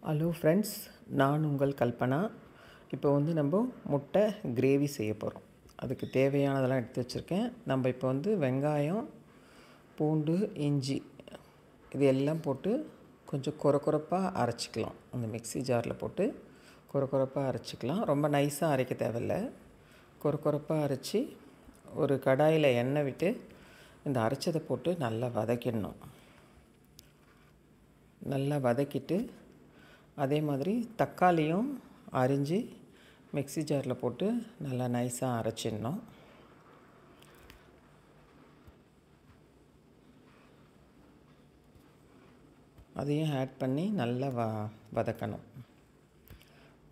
Hello friends, நான் உங்கள் கல்பனா. இப்போ வந்து நம்ம முட்டை கிரேவி செய்ய போகிறோம். அதுக்கு தேவையானதெல்லாம் எடுத்து வச்சுருக்கேன். நம்ம இப்போ வந்து வெங்காயம், பூண்டு, இஞ்சி இது எல்லாம் போட்டு கொஞ்சம் கொரப்பாக அரைச்சிக்கலாம். அந்த மிக்ஸி ஜாரில் போட்டு கொரப்பாக அரைச்சிக்கலாம். ரொம்ப நைஸாக அரைக்க தேவையில்லை. கொரப்பாக அரைச்சி ஒரு கடாயில் எண்ணெய் விட்டு இந்த அரைச்சதை போட்டு நல்லா வதக்கிடணும். நல்லா வதக்கிட்டு அதே மாதிரி தக்காளியும் அரிஞ்சு மிக்ஸி ஜாரில் போட்டு நல்லா நைஸாக அரைச்சிடணும். அதையும் ஆட் பண்ணி நல்லா வதக்கணும்.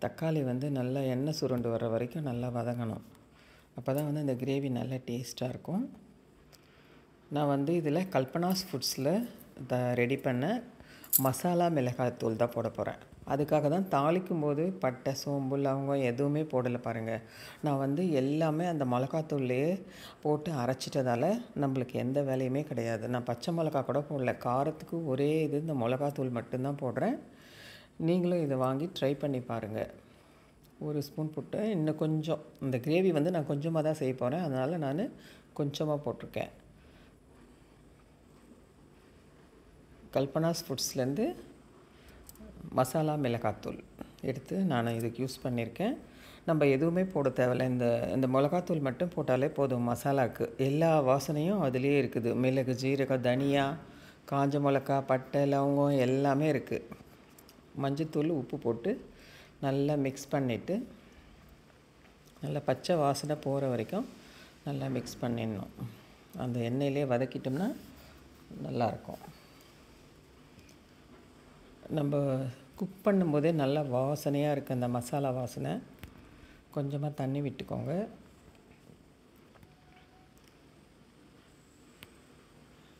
தக்காளி வந்து நல்லா எண்ணெய் சுருண்டு வர வரைக்கும் நல்லா வதங்கணும். அப்போ தான் வந்து இந்த கிரேவி நல்லா டேஸ்ட்டாக இருக்கும். நான் வந்து இதில் கல்பனாஸ் ஃபுட்ஸில் ரெடி பண்ண மசாலா மிளகாய்த்தூள் தான் போட போகிறேன். அதுக்காக தான் தாளிக்கும் போது பட்டை, சோம்பு, லவங்கம் எதுவுமே போடலை பாருங்கள். நான் வந்து எல்லாமே அந்த மிளகாத்தூள்லையே போட்டு அரைச்சிட்டதால் நம்மளுக்கு எந்த வேலையுமே கிடையாது. நான் பச்சை மிளகா கூட போடல. காரத்துக்கு ஒரே இது இந்த மிளகாத்தூள் மட்டும்தான் போடுறேன். நீங்களும் இதை வாங்கி ட்ரை பண்ணி பாருங்கள். ஒரு ஸ்பூன் போட்டு இன்னும் கொஞ்சம் இந்த கிரேவி வந்து நான் கொஞ்சமாக தான் செய்ய போகிறேன். அதனால் நான் கொஞ்சமாக போட்டிருக்கேன். கல்பனாஸ் ஃபுட்ஸ்லேருந்து மசாலா மிளகாத்தூள் எடுத்து நான் இதுக்கு யூஸ் பண்ணியிருக்கேன். நம்ம எதுவுமே போட தேவையில்லை. இந்த மிளகாத்தூள் மட்டும் போட்டாலே போதும். மசாலாவுக்கு எல்லா வாசனையும் அதுலேயே இருக்குது. மிளகு, ஜீரகம், தனியா, காஞ்ச மிளகா, பட்டை, லவங்கம் எல்லாமே இருக்குது. மஞ்சத்தூள், உப்பு போட்டு நல்லா மிக்ஸ் பண்ணிவிட்டு நல்லா பச்சை வாசனை போகிற வரைக்கும் நல்லா மிக்ஸ் பண்ணிடணும். அந்த எண்ணெயிலே வதக்கிட்டோம்னா நல்லாயிருக்கும். நம்ம குக் பண்ணும்போதே நல்லா வாசனையாக இருக்குது அந்த மசாலா வாசனை. கொஞ்சமாக தண்ணி விட்டுக்கோங்க.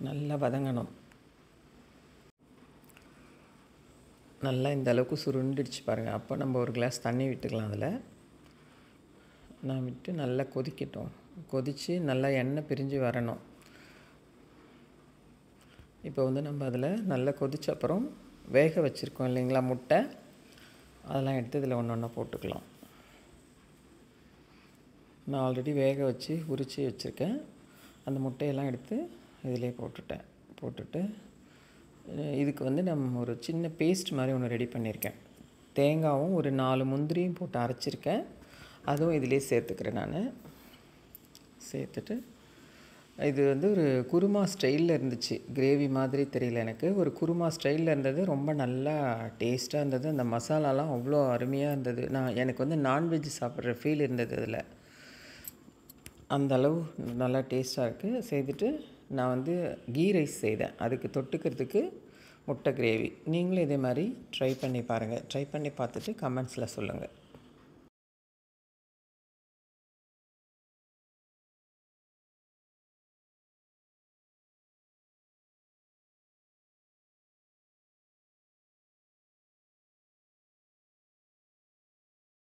நல்லா வதங்கணும். நல்லா இந்த அளவுக்கு சுருண்டிடுச்சு பாருங்கள். அப்போ நம்ம ஒரு கிளாஸ் தண்ணி விட்டுக்கலாம். அதில் நான் விட்டு நல்லா கொதிக்கட்டும். கொதித்து நல்லா எண்ணெய் பிரிஞ்சு வரணும். இப்போ வந்து நம்ம அதில் நல்லா கொதித்த அப்புறம் வேக வச்சுருக்கோம் இல்லைங்களா முட்டை, அதெல்லாம் எடுத்து இதில் ஒன்று ஒன்றா போட்டுக்கலாம். நான் ஆல்ரெடி வேக வச்சு உரித்து வச்சுருக்கேன். அந்த முட்டையெல்லாம் எடுத்து இதிலே போட்டுட்டு இதுக்கு வந்து நம்ம ஒரு சின்ன பேஸ்ட் மாதிரி ஒன்று ரெடி பண்ணியிருக்கேன். தேங்காயும் ஒரு 4 முந்திரியும் போட்டு அரைச்சிருக்கேன். அதுவும் இதிலே சேர்த்துக்கிறேன். நான் சேர்த்துட்டு இது வந்து ஒரு குருமா ஸ்டைலில் இருந்துச்சு. கிரேவி மாதிரி தெரியல எனக்கு. ஒரு குருமா ஸ்டைலில் இருந்தது. ரொம்ப நல்லா டேஸ்ட்டாக இருந்தது. அந்த மசாலாலாம் அவ்வளோ அருமையாக இருந்தது. எனக்கு வந்து நான்வெஜ் சாப்பிட்ற ஃபீல் இருந்தது அதில். அந்த அளவு நல்லா டேஸ்ட்டாக இருக்குது. செய்துட்டு நான் வந்து கீ ரைஸ் செய்தேன். அதுக்கு தொட்டுக்கிறதுக்கு முட்டை கிரேவி. நீங்களும் இதே மாதிரி ட்ரை பண்ணி பாருங்கள். ட்ரை பண்ணி பார்த்துட்டு கமெண்ட்ஸில் சொல்லுங்கள்.